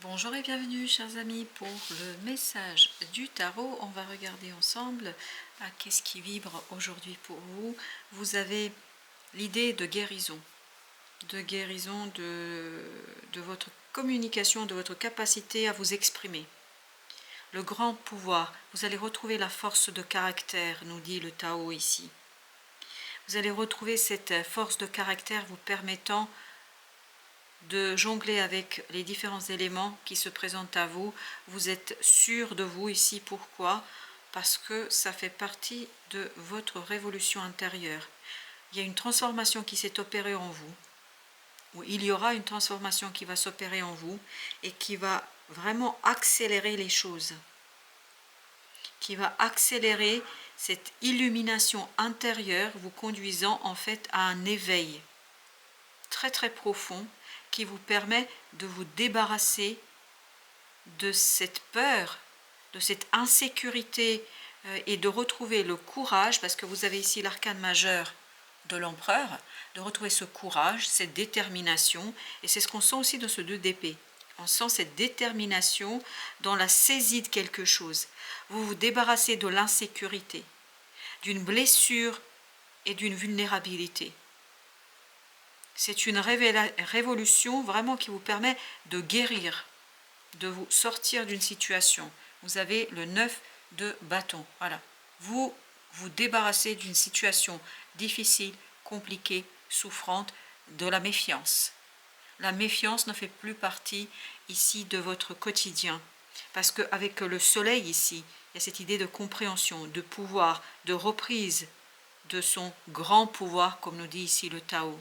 Bonjour et bienvenue chers amis pour le message du tarot. On va regarder ensemble qu'est-ce qui vibre aujourd'hui pour vous. Vous avez l'idée de guérison de votre communication, de votre capacité à vous exprimer. Le grand pouvoir, vous allez retrouver la force de caractère, nous dit le Tao ici. Vous allez retrouver cette force de caractère vous permettant de jongler avec les différents éléments qui se présentent à vous. Vous êtes sûr de vous ici. Pourquoi? Parce que ça fait partie de votre révolution intérieure. Il y a une transformation qui s'est opérée en vous, ou il y aura une transformation qui va s'opérer en vous et qui va vraiment accélérer les choses, qui va accélérer cette illumination intérieure, vous conduisant en fait à un éveil très très profond qui vous permet de vous débarrasser de cette peur, de cette insécurité et de retrouver le courage, parce que vous avez ici l'arcane majeur de l'empereur, de retrouver ce courage, cette détermination, et c'est ce qu'on sent aussi dans ce 2 d'épée. On sent cette détermination dans la saisie de quelque chose. Vous vous débarrassez de l'insécurité, d'une blessure et d'une vulnérabilité. C'est une révolution vraiment qui vous permet de guérir, de vous sortir d'une situation. Vous avez le 9 de bâton. Voilà. Vous vous débarrassez d'une situation difficile, compliquée, souffrante, de la méfiance. La méfiance ne fait plus partie ici de votre quotidien. Parce qu'avec le soleil ici, il y a cette idée de compréhension, de pouvoir, de reprise de son grand pouvoir, comme nous dit ici le Tao.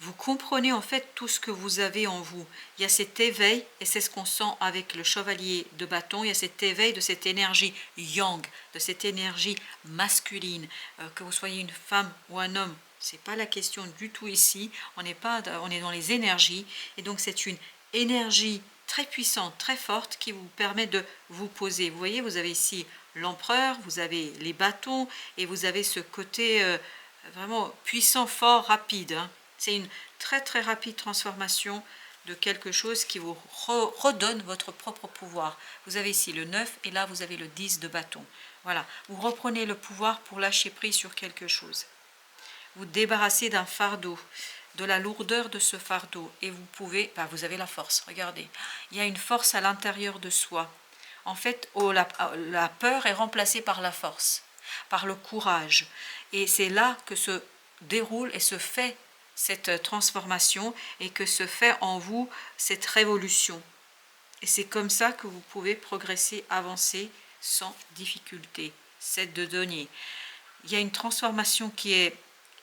Vous comprenez en fait tout ce que vous avez en vous. Il y a cet éveil, et c'est ce qu'on sent avec le chevalier de bâton, il y a cet éveil de cette énergie yang, de cette énergie masculine. Que vous soyez une femme ou un homme, ce n'est pas la question du tout ici. On est dans les énergies, et donc c'est une énergie très puissante, très forte, qui vous permet de vous poser. Vous voyez, vous avez ici l'empereur, vous avez les bâtons, et vous avez ce côté vraiment puissant, fort, rapide, hein. C'est une très très rapide transformation de quelque chose qui vous redonne votre propre pouvoir. Vous avez ici le 9 et là vous avez le 10 de bâton. Voilà, vous reprenez le pouvoir pour lâcher prise sur quelque chose. Vous débarrassez d'un fardeau, de la lourdeur de ce fardeau, et vous pouvez, vous avez la force, regardez. Il y a une force à l'intérieur de soi. En fait, la peur est remplacée par la force, par le courage. Et c'est là que se déroule et se fait cette transformation et que se fait en vous cette révolution. Et c'est comme ça que vous pouvez progresser, avancer sans difficulté. 7 de denier. Il y a une transformation qui est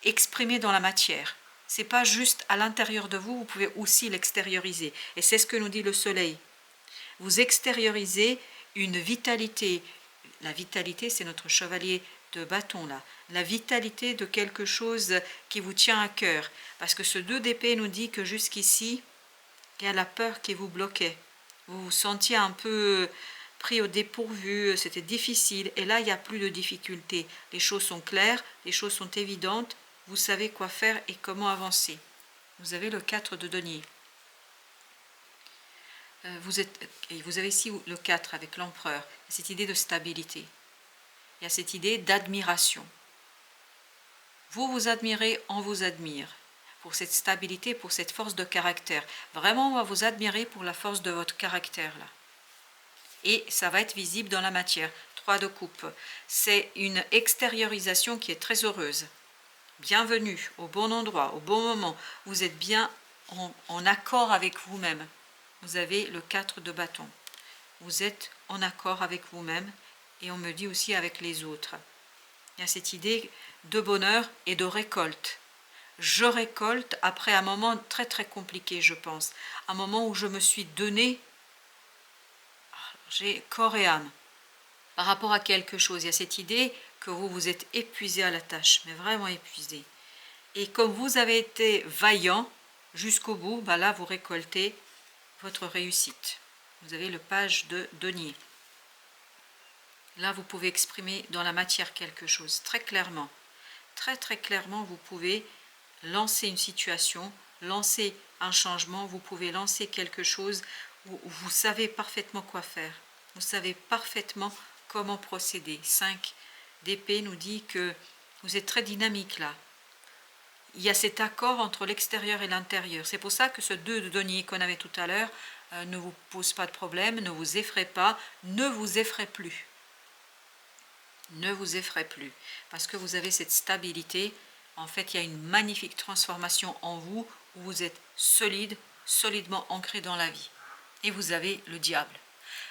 exprimée dans la matière. C'est pas juste à l'intérieur de vous, vous pouvez aussi l'extérioriser. Et c'est ce que nous dit le soleil. Vous extériorisez une vitalité. La vitalité, c'est notre chevalier de bâton là. La vitalité de quelque chose qui vous tient à cœur. Parce que ce 2 d'épée nous dit que jusqu'ici, il y a la peur qui vous bloquait. Vous vous sentiez un peu pris au dépourvu, c'était difficile. Et là, il n'y a plus de difficulté. Les choses sont claires, les choses sont évidentes. Vous savez quoi faire et comment avancer. Vous avez le 4 de denier. Vous avez ici le 4 avec l'empereur. Cette idée de stabilité. Il y a cette idée d'admiration. Vous vous admirez, on vous admire pour cette stabilité, pour cette force de caractère. Vraiment, on va vous admirer pour la force de votre caractère là. Et ça va être visible dans la matière. 3 de coupe. C'est une extériorisation qui est très heureuse. Bienvenue au bon endroit, au bon moment. Vous êtes bien en accord avec vous-même. Vous avez le 4 de bâton. Vous êtes en accord avec vous-même et on me dit aussi avec les autres. Il y a cette idée de bonheur et de récolte. Je récolte après un moment très très compliqué, je pense. Un moment où je me suis donné, j'ai corps et âme par rapport à quelque chose. Il y a cette idée que vous vous êtes épuisé à la tâche, mais vraiment épuisé. Et comme vous avez été vaillant jusqu'au bout, là vous récoltez votre réussite. Vous avez le page de denier. Là, vous pouvez exprimer dans la matière quelque chose très clairement. Très très clairement, vous pouvez lancer une situation, lancer un changement, vous pouvez lancer quelque chose où vous savez parfaitement quoi faire. Vous savez parfaitement comment procéder. 5 d'épée nous dit que vous êtes très dynamique là. Il y a cet accord entre l'extérieur et l'intérieur. C'est pour ça que ce 2 de denier qu'on avait tout à l'heure ne vous pose pas de problème, ne vous effraie pas, ne vous effraie plus. Ne vous effraie plus, parce que vous avez cette stabilité. En fait, il y a une magnifique transformation en vous, où vous êtes solide, solidement ancré dans la vie. Et vous avez le diable.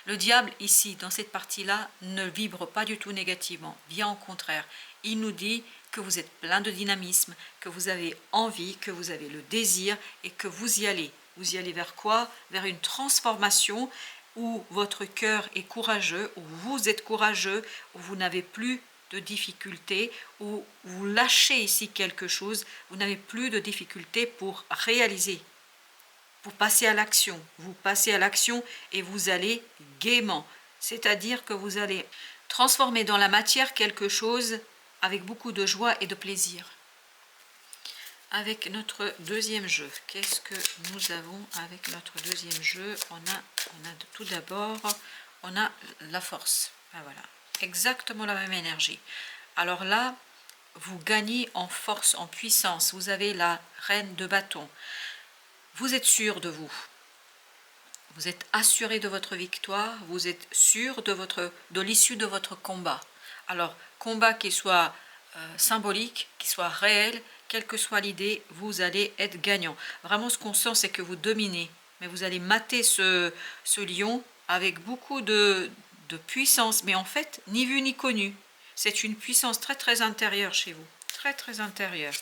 Le diable, ici, dans cette partie-là, ne vibre pas du tout négativement. Bien au contraire, il nous dit que vous êtes plein de dynamisme, que vous avez envie, que vous avez le désir et que vous y allez. Vous y allez vers quoi? Vers une transformation où votre cœur est courageux, où vous êtes courageux, où vous n'avez plus de difficultés, où vous lâchez ici quelque chose, vous n'avez plus de difficultés pour réaliser. Vous passez à l'action, vous passez à l'action et vous allez gaiement. C'est-à-dire que vous allez transformer dans la matière quelque chose avec beaucoup de joie et de plaisir. Avec notre deuxième jeu, qu'est-ce que nous avons avec notre deuxième jeu? On a tout d'abord, on a la force. Ah, voilà, exactement la même énergie. Alors là, vous gagnez en force, en puissance. Vous avez la reine de bâton. Vous êtes sûr de vous. Vous êtes assuré de votre victoire. Vous êtes sûr de l'issue de votre combat. Alors, combat qui soit symbolique, qui soit réel, quelle que soit l'idée, vous allez être gagnant. Vraiment, ce qu'on sent, c'est que vous dominez. Mais vous allez mater ce lion avec beaucoup de puissance. Mais en fait, ni vu ni connu. C'est une puissance très très intérieure chez vous. Très très intérieure.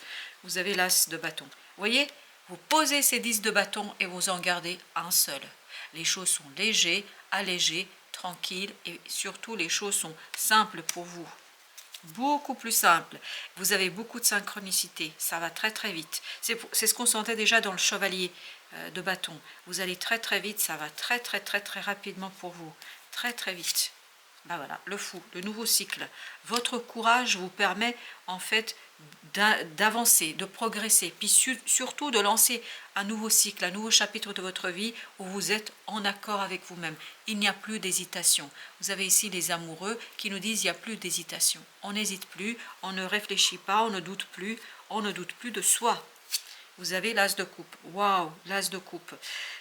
Vous avez l'as de bâton. Vous voyez, vous posez ces 10 de bâton et vous en gardez un seul. Les choses sont légères, allégées, tranquilles et surtout les choses sont simples pour vous. Beaucoup plus simple. Vous avez beaucoup de synchronicité. Ça va très très vite. C'est ce qu'on sentait déjà dans le chevalier de bâton. Vous allez très très vite. Ça va très très très très rapidement pour vous. Très très vite. Ben voilà, le fou, le nouveau cycle. Votre courage vous permet en fait d'avancer, de progresser, puis surtout de lancer un nouveau cycle, un nouveau chapitre de votre vie où vous êtes en accord avec vous-même. Il n'y a plus d'hésitation. Vous avez ici les amoureux qui nous disent il n'y a plus d'hésitation. On n'hésite plus, on ne réfléchit pas, on ne doute plus de soi. Vous avez l'as de coupe. Waouh, l'as de coupe.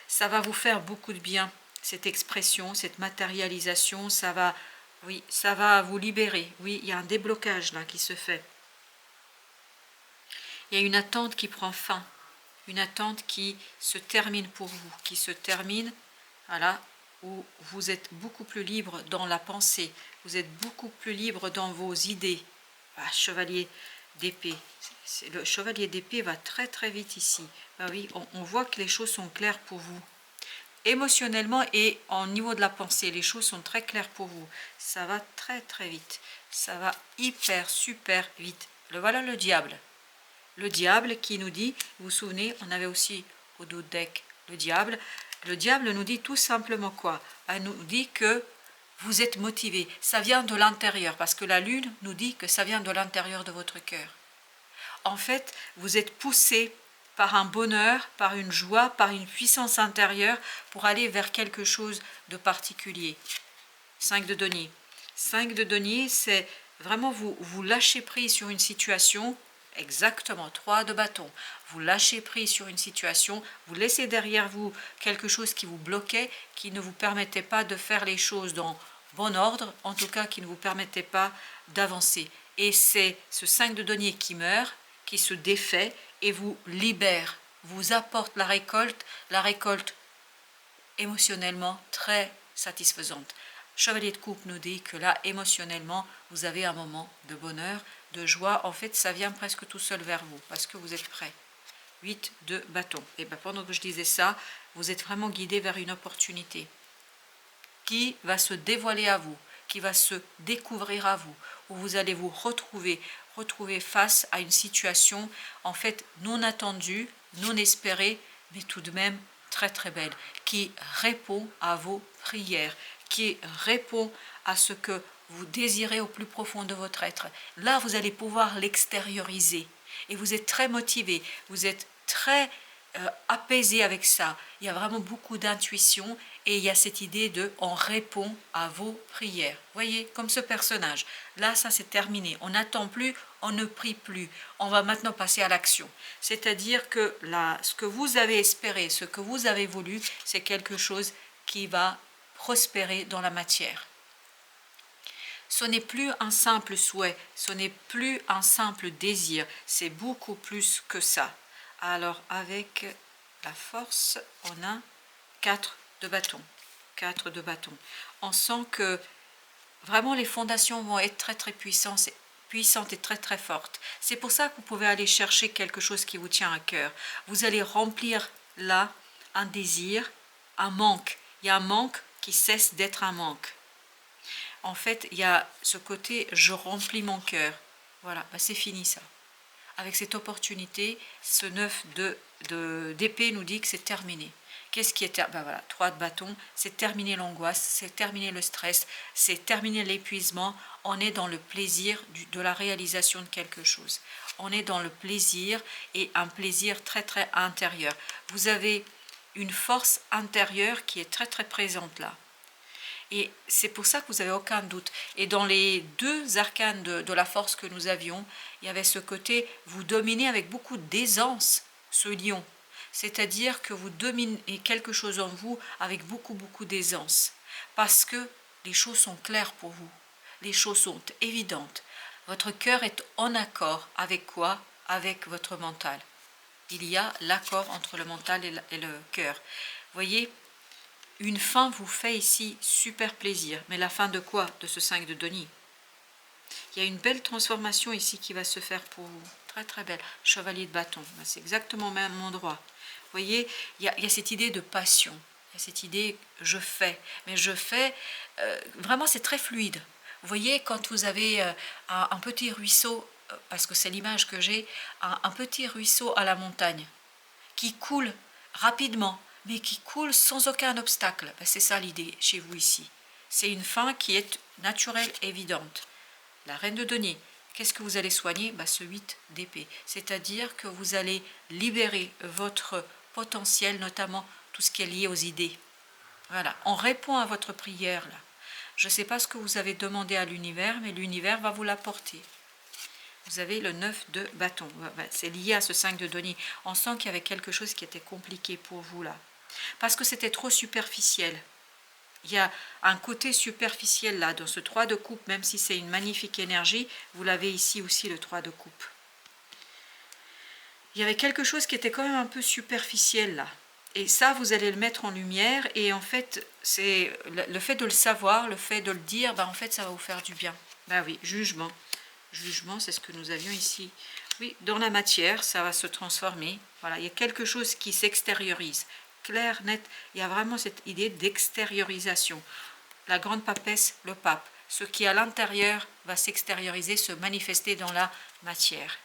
Ça va vous faire beaucoup de bien, cette expression, cette matérialisation, ça va vous libérer. Oui, il y a un déblocage là qui se fait. Il y a une attente qui prend fin, une attente qui se termine pour vous, qui se termine, voilà, où vous êtes beaucoup plus libre dans la pensée, vous êtes beaucoup plus libre dans vos idées. Ah, chevalier d'épée, le chevalier d'épée va très très vite ici. Ah oui, on voit que les choses sont claires pour vous. Émotionnellement et au niveau de la pensée, les choses sont très claires pour vous. Ça va très très vite. Ça va hyper, super vite. Voilà le diable. Le diable qui nous dit, vous vous souvenez, on avait aussi au dos de deck le diable. Le diable nous dit tout simplement quoi? Elle nous dit que vous êtes motivé. Ça vient de l'intérieur, parce que la lune nous dit que ça vient de l'intérieur de votre cœur. En fait, vous êtes poussé par un bonheur, par une joie, par une puissance intérieure pour aller vers quelque chose de particulier. 5 de denier. 5 de denier, c'est vraiment vous lâchez prise sur une situation. Exactement, 3 de bâton. Vous lâchez prise sur une situation, vous laissez derrière vous quelque chose qui vous bloquait, qui ne vous permettait pas de faire les choses dans bon ordre, en tout cas qui ne vous permettait pas d'avancer. Et c'est ce 5 de denier qui meurt, qui se défait et vous libère, vous apporte la récolte émotionnellement très satisfaisante. Chevalier de coupe nous dit que là, émotionnellement, vous avez un moment de bonheur, de joie. En fait, ça vient presque tout seul vers vous, parce que vous êtes prêt. 8 de bâton. Et bien, pendant que je disais ça, vous êtes vraiment guidé vers une opportunité qui va se dévoiler à vous, qui va se découvrir à vous, où vous allez vous retrouver face à une situation, en fait, non attendue, non espérée, mais tout de même très très belle, qui répond à vos prières, qui répond à ce que vous désirez au plus profond de votre être. Là, vous allez pouvoir l'extérioriser. Et vous êtes très motivé, vous êtes très apaisé avec ça. Il y a vraiment beaucoup d'intuition et il y a cette idée de on répond à vos prières. Voyez, comme ce personnage. Là, ça c'est terminé. On n'attend plus, on ne prie plus. On va maintenant passer à l'action. C'est-à-dire que là, ce que vous avez espéré, ce que vous avez voulu, c'est quelque chose qui va prospérer dans la matière. Ce n'est plus un simple souhait, ce n'est plus un simple désir, c'est beaucoup plus que ça. Alors avec la force, on a 4 de bâton. 4 de bâton. On sent que vraiment les fondations vont être très très puissantes et très très fortes. C'est pour ça que vous pouvez aller chercher quelque chose qui vous tient à cœur. Vous allez remplir là un désir, un manque. Il y a un manque qui cesse d'être un manque. En fait, il y a ce côté je remplis mon cœur. Voilà, c'est fini ça. Avec cette opportunité, ce 9 d'épée nous dit que c'est terminé. Qu'est-ce qui est terminé? Voilà, 3 de bâton, c'est terminé l'angoisse, c'est terminé le stress, c'est terminé l'épuisement. On est dans le plaisir de la réalisation de quelque chose. On est dans le plaisir et un plaisir très très intérieur. Vous avez une force intérieure qui est très très présente là. Et c'est pour ça que vous n'avez aucun doute. Et dans les 2 arcanes de la force que nous avions, il y avait ce côté, vous dominez avec beaucoup d'aisance ce lion. C'est-à-dire que vous dominez quelque chose en vous avec beaucoup d'aisance. Parce que les choses sont claires pour vous. Les choses sont évidentes. Votre cœur est en accord avec quoi? Avec votre mental. Il y a l'accord entre le mental et le cœur. Voyez, une fin vous fait ici super plaisir. Mais la fin de quoi? De ce 5 de denier. Il y a une belle transformation ici qui va se faire pour vous. Très très belle. Chevalier de bâton. C'est exactement au même endroit. Vous voyez, il y a cette idée de passion. Il y a cette idée je fais. Mais je fais, vraiment c'est très fluide. Vous voyez, quand vous avez un petit ruisseau, parce que c'est l'image que j'ai, un petit ruisseau à la montagne, qui coule rapidement, mais qui coule sans aucun obstacle. C'est ça l'idée chez vous ici. C'est une fin qui est naturelle, évidente. La reine de denier, qu'est-ce que vous allez soigner? Ce 8 d'épée. C'est-à-dire que vous allez libérer votre potentiel, notamment tout ce qui est lié aux idées. Voilà, on répond à votre prière là. Je ne sais pas ce que vous avez demandé à l'univers, mais l'univers va vous l'apporter. Vous avez le 9 de bâton. C'est lié à ce 5 de denier. On sent qu'il y avait quelque chose qui était compliqué pour vous là. Parce que c'était trop superficiel. Il y a un côté superficiel là, dans ce 3 de coupe, même si c'est une magnifique énergie, vous l'avez ici aussi le 3 de coupe. Il y avait quelque chose qui était quand même un peu superficiel là. Et ça, vous allez le mettre en lumière. Et en fait, c'est le fait de le savoir, le fait de le dire, en fait, ça va vous faire du bien. Oui, jugement. Jugement, c'est ce que nous avions ici. Oui, dans la matière, ça va se transformer. Voilà, il y a quelque chose qui s'extériorise. Clair, net, il y a vraiment cette idée d'extériorisation. La grande papesse, le pape. Ce qui est à l'intérieur va s'extérioriser, se manifester dans la matière.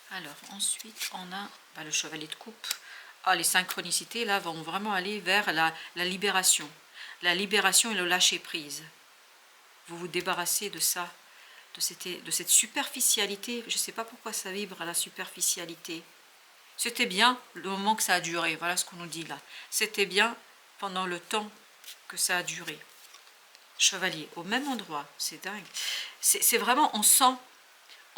Alors, ensuite, on a le chevalier de coupe. Les synchronicités, là, vont vraiment aller vers la libération. La libération et le lâcher-prise. Vous vous débarrassez de ça, de cette superficialité. Je ne sais pas pourquoi ça vibre à la superficialité. C'était bien le moment que ça a duré. Voilà ce qu'on nous dit là. C'était bien pendant le temps que ça a duré. Chevalier, au même endroit. C'est dingue. C'est vraiment, on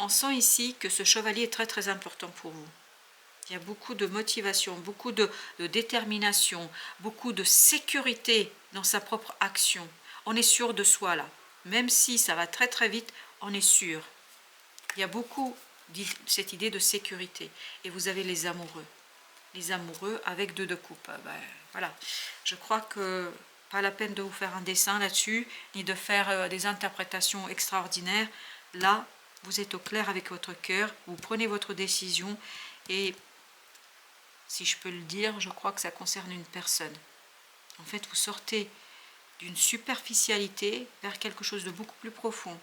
sent ici que ce chevalier est très très important pour vous. Il y a beaucoup de motivation, beaucoup de détermination, beaucoup de sécurité dans sa propre action. On est sûr de soi là. Même si ça va très très vite, on est sûr. Il y a beaucoup cette idée de sécurité. Et vous avez les amoureux. Les amoureux avec 2 de coupe. Voilà. Je crois que pas la peine de vous faire un dessin là-dessus, ni de faire des interprétations extraordinaires. Là, vous êtes au clair avec votre cœur, vous prenez votre décision et, si je peux le dire, je crois que ça concerne une personne. En fait, vous sortez d'une superficialité vers quelque chose de beaucoup plus profond.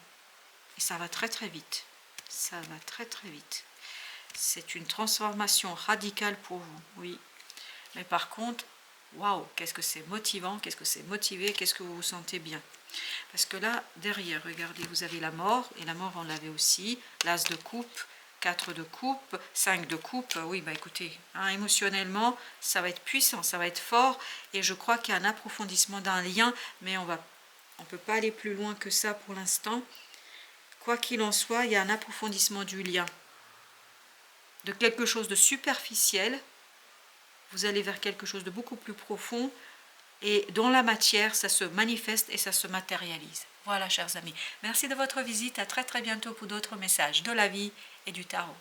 Et ça va très très vite. Ça va très très vite. C'est une transformation radicale pour vous, oui. Mais par contre, waouh, qu'est-ce que c'est motivant, qu'est-ce que c'est motivé, qu'est-ce que vous vous sentez bien. Parce que là, derrière, regardez, vous avez la mort, et la mort, on l'avait aussi, l'as de coupe, 4 de coupe, 5 de coupe, oui, bah écoutez, hein, émotionnellement, ça va être puissant, ça va être fort, et je crois qu'il y a un approfondissement d'un lien, mais on peut pas aller plus loin que ça pour l'instant. Quoi qu'il en soit, il y a un approfondissement du lien. De quelque chose de superficiel, vous allez vers quelque chose de beaucoup plus profond, et dans la matière, ça se manifeste et ça se matérialise. Voilà, chers amis. Merci de votre visite. À très très bientôt pour d'autres messages de la vie et du tarot.